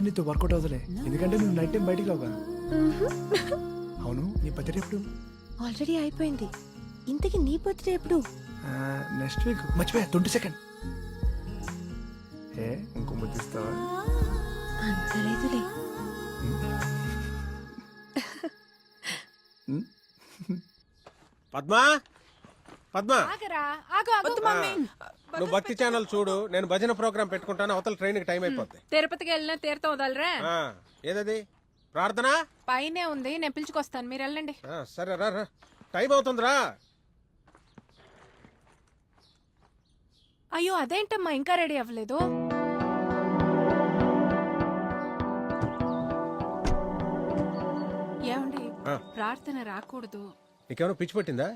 నీతో వర్కౌట్ అవుతలే, ఎందుకంటే నువ్వు నైట్ టైం బయటికి రావుగా. అవును, నీ బర్త్డే ఎప్పుడు? ఆల్రెడీ అయిపోయింది. ఇంతకీ నీ బర్త్డే ఎప్పుడు? Next week. మర్చిపోయా, 22nd. ఏ ఇంకో ముద్దిస్తావా? అంత లేదులే. పద్మా పద్మా, నువ్వు భక్తి ఛానల్ చూడు, నేను భజన ప్రోగ్రామ్ పెట్టుకుంటాను. అవతల ట్రైన్ కి టైం అయిపోద్ది. తిరుపతికి వెళ్ళినా తీర్థం వదలరా? ఏదది ప్రార్థన? పైనే ఉంది, నేను పిలుచుకొస్తాను, మీరు వెళ్ళండి. సరే రా రా, టైం అవుతుందిరా. అయ్యో అదేంటమ్మా ఇంకా రెడీ అవ్వలేదు? ఏమండి, ప్రార్థన రాకూడదు. నీకేమైనా పిచ్చి పట్టిందా?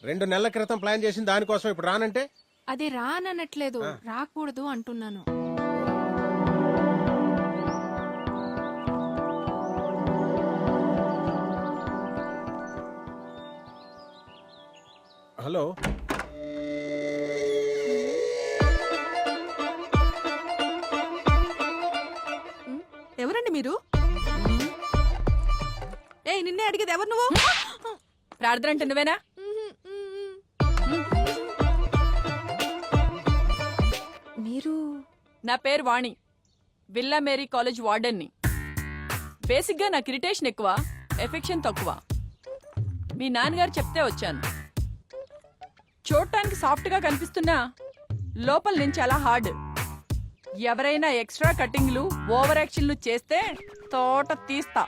2 నెలల క్రితం ప్లాన్ చేసిన దానికోసం ఇప్పుడు రానంటే? అది రానట్లేదు, రాకూడదు అంటున్నాను. హలో, ఎవరండి మీరు? ఏయ్, నిన్నే అడిగేది ఎవరు నువ్వు? ప్రార్థన అంటే నువ్వేనా? మీరు? నా పేరు వాణి, విల్లా మేరీ కాలేజ్ వార్డెన్ని. బేసిక్ గా నాకు ఇరిటేషన్ ఎక్కువ, ఎఫెక్షన్ తక్కువ. మీ నాన్నగారు చెప్తే వచ్చాను. చూడటానికి సాఫ్ట్ గా కనిపిస్తున్నా లోపల నేను చాలా హార్డ్. ఎవరైనా ఎక్స్ట్రా కటింగ్లు, ఓవర్ యాక్షన్లు చేస్తే తోట తీస్తా.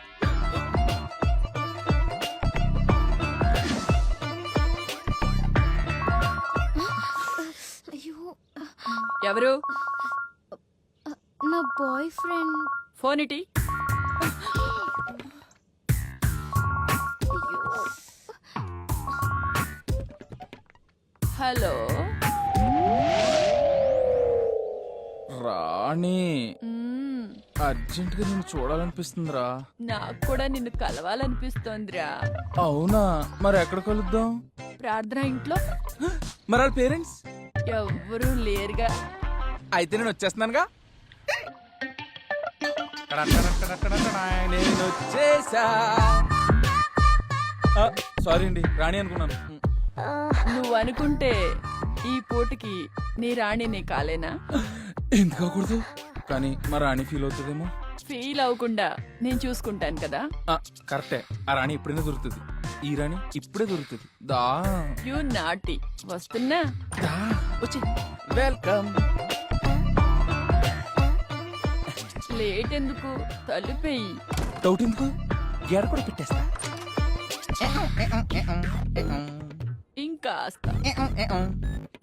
అయ్యో, ఎవరు? నా బాయ్ ఫ్రెండ్. ఫోన్ ఇటీ. హలో రాణి, అర్జెంట్ గా నిన్ను చూడాలనిపిస్తుందిరా. నాకు కూడా నిన్ను కలవాలనిపిస్తోందిరా. అవునా, మరి ఎక్కడ కలుద్దాం? ప్రార్థన ఇంట్లో. మరి వాళ్ళ పేరెంట్స్? ఎవ్వరూ లేరుగా. అయితే నేను వచ్చేస్తున్నానుగా. నేను వచ్చేసా. సారీ అండి, రాణి అనుకున్నాను. నువ్వు అనుకుంటే ఈ పూటకి నీ రాణి నీ కాలేనా? ఎందుకు అవ్వకూడదు, కానీ మా రాణి ఫీల్ అవుతుందేమో. ఫీల్ అవ్వకుండా నేను చూసుకుంటాను కదా. కరెక్టే, ఆ రాణి ఇప్పుడైనా దొరుకుతుంది. ఈ రాణి ఇప్పుడే దొరుకుతుంది. దా యు నాటి. వస్తున్నా. వచ్చి వెల్కమ్. లేట్ ఎందుకు, తలుపేయి. డౌట్ ఎందుకు, గేడ కూడా పెట్టేస్తా. ఇంకాస్త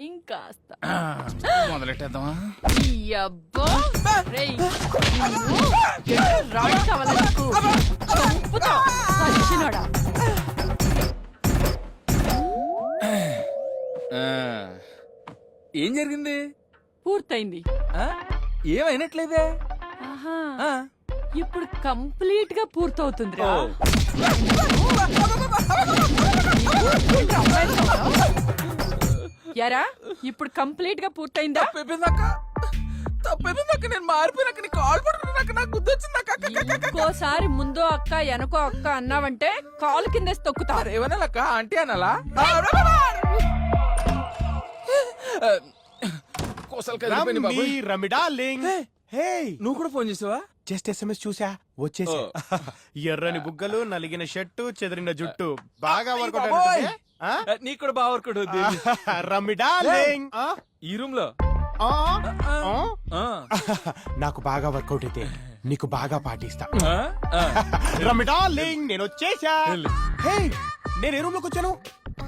ఇంకాస్త మొదలెట్టేద్దామా? ఈ అబ్బా రేయ్, నిన్ను రాణి కావాలా నీకు? చంపుతా, సచ్చినోడా. ఏం జరిగింది? పూర్తయింది. ఏమైనట్లేదే. ఆహా, ఇప్పుడు కంప్లీట్ గా పూర్తవుతుందిరా. యారా, ఇప్పుడు కంప్లీట్ గా పూర్తయిందా? తప్పైపోయిందాక నేను మారిపోయినాక నీ కాల్ పడుకున్నాక నాకు గుర్తు వచ్చిందాక. ఇంకోసారి ముందో అక్క వెనకో అక్క అన్నావంటే కాలు కిందేసి తొక్కుతారు. ఏమనాలక్క, ఆంటీ అనాలా? నువ్వు కూడా ఫోన్ చేసావా? జస్ట్ SMS చూసా, వచ్చేసా. ఎర్రని బుగ్గలు, నలిగిన షర్టు, చెదిరిన జుట్టు. బాగా వర్కౌట్ అవుతుంది. నీకు కూడా బాగా వర్కౌట్ అవుతుంది. రమిడాలింగ్, ఈ రూమ్ లో నాకు బాగా వర్కౌట్ అయితే నీకు బాగా పాటిస్తా. రమిడాలింగ్, నేను వచ్చేసా. హే, నేను ఏ రూమ్ లోకి వచ్చాను?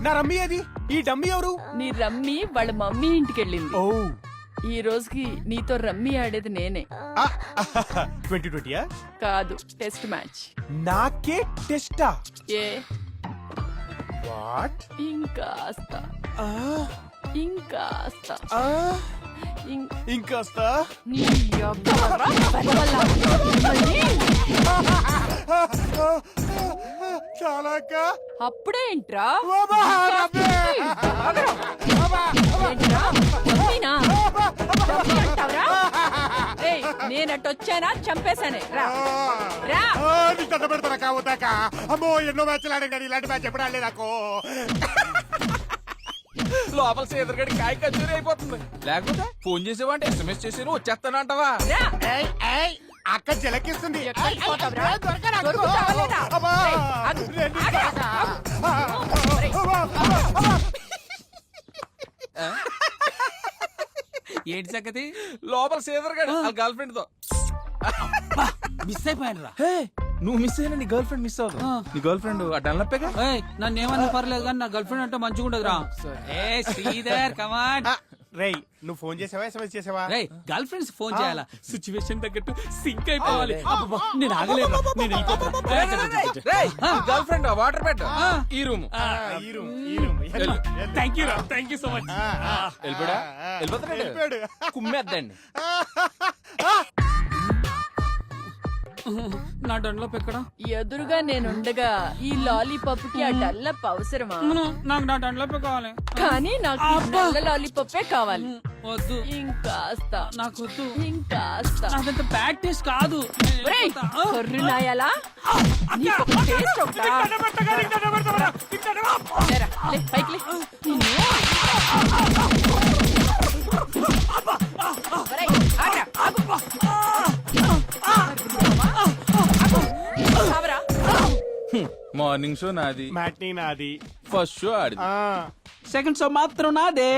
నా రమ్మీ అది. ఈ డమ్మీ ఎవరు? నీ రమ్మి వాళ్ళ మమ్మీ ఇంటికి వెళ్ళింది. ఓ, ఈ రోజుకి నీతో రమ్మి ఆడేది నేనే. 2020 కాదు, టెస్ట్ మ్యాచ్. నాకే టెస్టా? ఏ వాట్? ఇంకాస్త ఇంకాస్త ఇంకాస్త. నీ అబ్బా బలవల్ల. చాలా అక్క. అప్పుడే ఏంట్రా ఓబా, రబ్బే. ఏంట్రా? చంపినా? చంపి అంటావురా? ఏయ్, నేనట్టొచ్చానా చంపేశానే రా రా. నీకు దండ పెడతారా కావద్దాక. అమ్మో ఎన్నో మ్యాచ్లు ఆడాను ఇలాంటి మ్యాచ్ ఎప్పుడు ఆడలేదు నాకు. లోపల సేదరగడి కాయ కచ్చూరి అయిపోతుంది. లేకపోతే ఫోన్ చేసేవాంటే ఎస్ఎంఎస్ చేసి వచ్చేస్తానంటావా? రా. ఏయ్, ఏయ్, అక్క జలకిస్తుంది. ఎక్కడికి పోతావురా? దొరకరా? దొరుకుతావా లేదా? అబ్బా, ఏయ్, ఆగు, రెండు ఆగు, దొరక. ఆగు. ఒరేయ్, ఏంటి సంగతి? లోపల సేదరగడి వాళ్ళ గర్ల్ ఫ్రెండ్ తో. మిస్ అయిపోయాను రా. హే, నువ్వు మిస్ అయినా నీ గర్ల్ ఫ్రెండ్ మిస్ అవ్వదు. నీ గర్ల్ ఫ్రెండ్ డన్లప్పేగా. నన్ను ఏమన్నా పర్లేదు కానీ నా గర్ల్ ఫ్రెండ్ అంటే మంచిగా ఉండదు రా. ఏ శ్రీధర్ కమాన్. రేయ్, నువ్వు ఫోన్ చేసావా ఎస్ఎంఎస్ చేసావా? రేయ్ గర్ల్ ఫ్రెండ్స్ ఫోన్ చేయాలా? సిచ్యువేషన్ తగ్గట్టు సింక్ అయిపోవాలి. అబ్బబ్బా, నేను ఆగలేను. నేను వెళ్ళిపోతున్నా. గర్ల్ ఫ్రెండ్ వాటర్ బెడ్ ఈ రూమ్. ఈ రూమ్, ఈ రూమ్. వెళ్ళు. థ్యాంక్ యూ రా, థ్యాంక్ యూ సో మచ్. వెళ్ళిపోయాడా? వెళ్ళిపోయాడు. వెళ్ళిపోతాడు. కుమ్మేద్దండి. నా డండ్లో పెక్కడా? ఎదురుగా నేనుండగా ఈ లాలీపాప్ కి ఆ డల్లప్ అవసరమా? నాకు నా డండ్లో కావాలి. కానీ నాకు ఈ నల్ల లాలీపాపే కావాలి. వద్దు, ఇంకాస్త నాకు వద్దు. ఇంకాస్త. నాకంత బ్యాడ్ టేస్ట్ కాదు. నేను ఒరేయ్, వెళ్ళిపోతా. కర్రునాయాలా? నీకు ఒక టేస్ట్ ఒకటా? లేరా, లే, పైకి లే. ఒరేయ్, ఆగ్రా, ఆగు. ఆగురా. మార్నింగ్ షో నాది, మ్యాట్నీ నాది. ఫస్ట్ షో ఆడిది. సెకండ్ షో మాత్రం నాదే.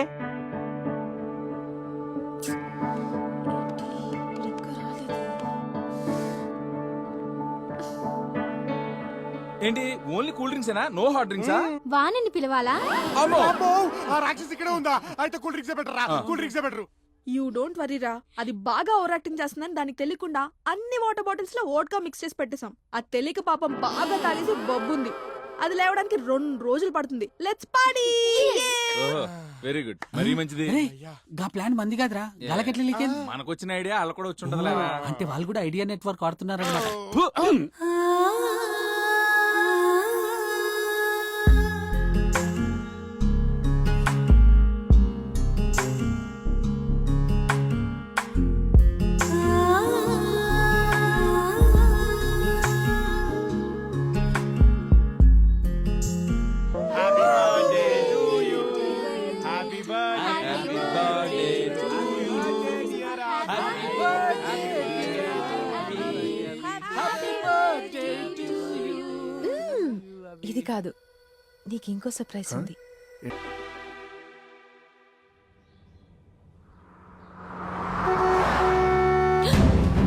ఏంటి ఓన్లీ కూల్ డ్రింక్స్ ఏనా? నో హాట్ డ్రింక్సా? వాణిని పిలవాలా? అమ్మో, అమ్మో, ఆ రాక్షసి ఇక్కడే ఉందా? అయితే కూల్ డ్రింక్స్ బెటరా? Cool drinks better. You don't వరీరా, అది బాగా ఓవర్ యాక్టింగ్ చేస్తుందని దానికి తెలియకుండా అన్ని వాటర్ బాటిల్స్ లో వోడ్కా మిక్స్ చేసి పెట్టేశాం. అది తెలియక పాపం బాగా తాగేసి బొబ్బుంది. అది లేవడానికి 2 రోజులు పడుతుంది. Let's party. వెరీ గుడ్, మరీ మంచిది. రేయ్, గా ప్లాన్ మంది కాదురా. గలకెట్లా లీకేంది? మనకొచ్చిన ఐడియా వాళ్ళ కూడా వచ్చి ఉంటది. అంటే వాళ్ళు కూడా ఐడియా నెట్వర్క్ ఆడుతున్నారన్నమాట. Happy birthday to you. Happy birthday. Happy birthday to you. Happy ఇది కాదు, నీకు ఇంకో సర్ప్రైజ్ ఉంది.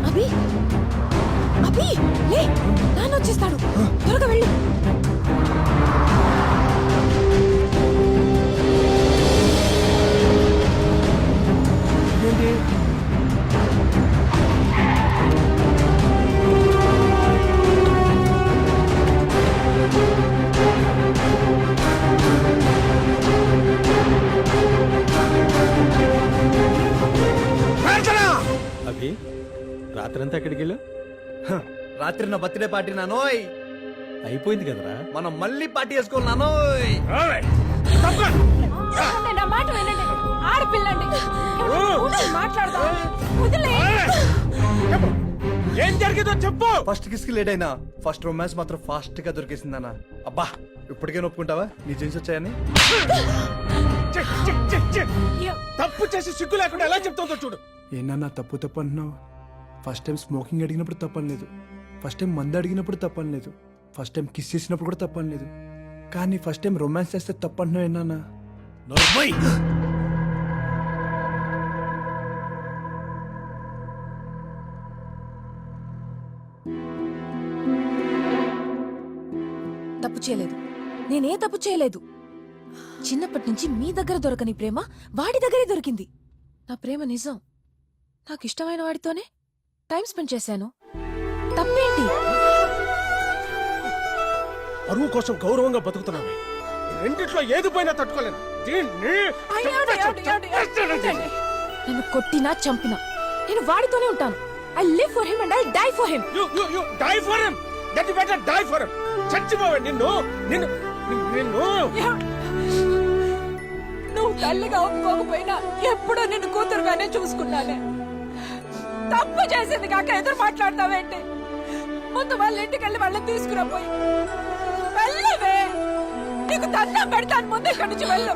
అభి, అభి, లే, నాన్న వచ్చేస్తాడు. త్వరగా వెళ్ళు. అభి, రాత్రంతా ఎక్కడికి వెళ్ళావు? రాత్రి నా బర్త్డే పార్టీ నానోయ్. అయిపోయింది కదరా. మనం మళ్ళీ పార్టీ చేసుకోవాలి నానోయ్. నా మాట వినండి, ఆడపిల్లండి. మాట్లాడదాం. వదిలే. ఏం జరిగిందో చెప్పు. ఫస్ట్ కిస్ కి లేట్ అయినా ఫస్ట్ రొమాన్స్ మాత్రం ఫాస్ట్ గా దొరికేసిందన్నా. అబ్బా, ఇప్పటికే ఒప్పుకుంటావా నీ జీన్స్ వచ్చాయని? తప్పు చేసి సిగ్గు లేకుండా ఎలా చెప్తావుతో చూడు. ఏనా తప్పు తప్పు అంటున్నావు? ఫస్ట్ టైం స్మోకింగ్ అడిగినప్పుడు తప్పని లేదు, ఫస్ట్ టైం మందు అడిగినప్పుడు తప్పని లేదు, ఫస్ట్ టైం కిస్ చేసినప్పుడు కూడా తప్పని లేదు, కానీ ఫస్ట్ టైం రొమాన్స్ చేస్తే తప్పు అంటున్నావు ఏనా? తప్పు చేయలేదు, నేనే తప్పు చేయలేదు. చిన్నప్పటి నుంచి మీ దగ్గర దొరకని ప్రేమ వాడి దగ్గరే దొరికింది. నా ప్రేమ నిజం. నాకు ఇష్టమైన వాడితోనే టైం స్పెండ్ చేశాను. తప్పేంటి? పరువు కోసం గౌరవంగా బతుకుతున్నావే. రెండిట్లో ఏది పోయినా తట్టుకోలేను. దీన్ని నన్ను కొట్టినా చంపినా నేను వాడితోనే ఉంటాను. I live for him and I die for him. You die for him. That better die for చచ్చిపోవే నిన్ను నిన్ను నిన్ను నువ్వు తల్లిగా ఒప్పుకోకపోయినా ఎప్పుడూ నిన్ను కూతురుగానే చూసుకున్నానే. తప్పు చేసింది కాక ఎదురు మాట్లాడతావేంటి? ముందు వాళ్ళ ఇంటికి వెళ్ళి వాళ్ళని తీసుకురాపోయి వెళ్ళవే. నీకు దండం పెడతాను, ముందు ఇక్కడి నుంచి వెళ్ళు.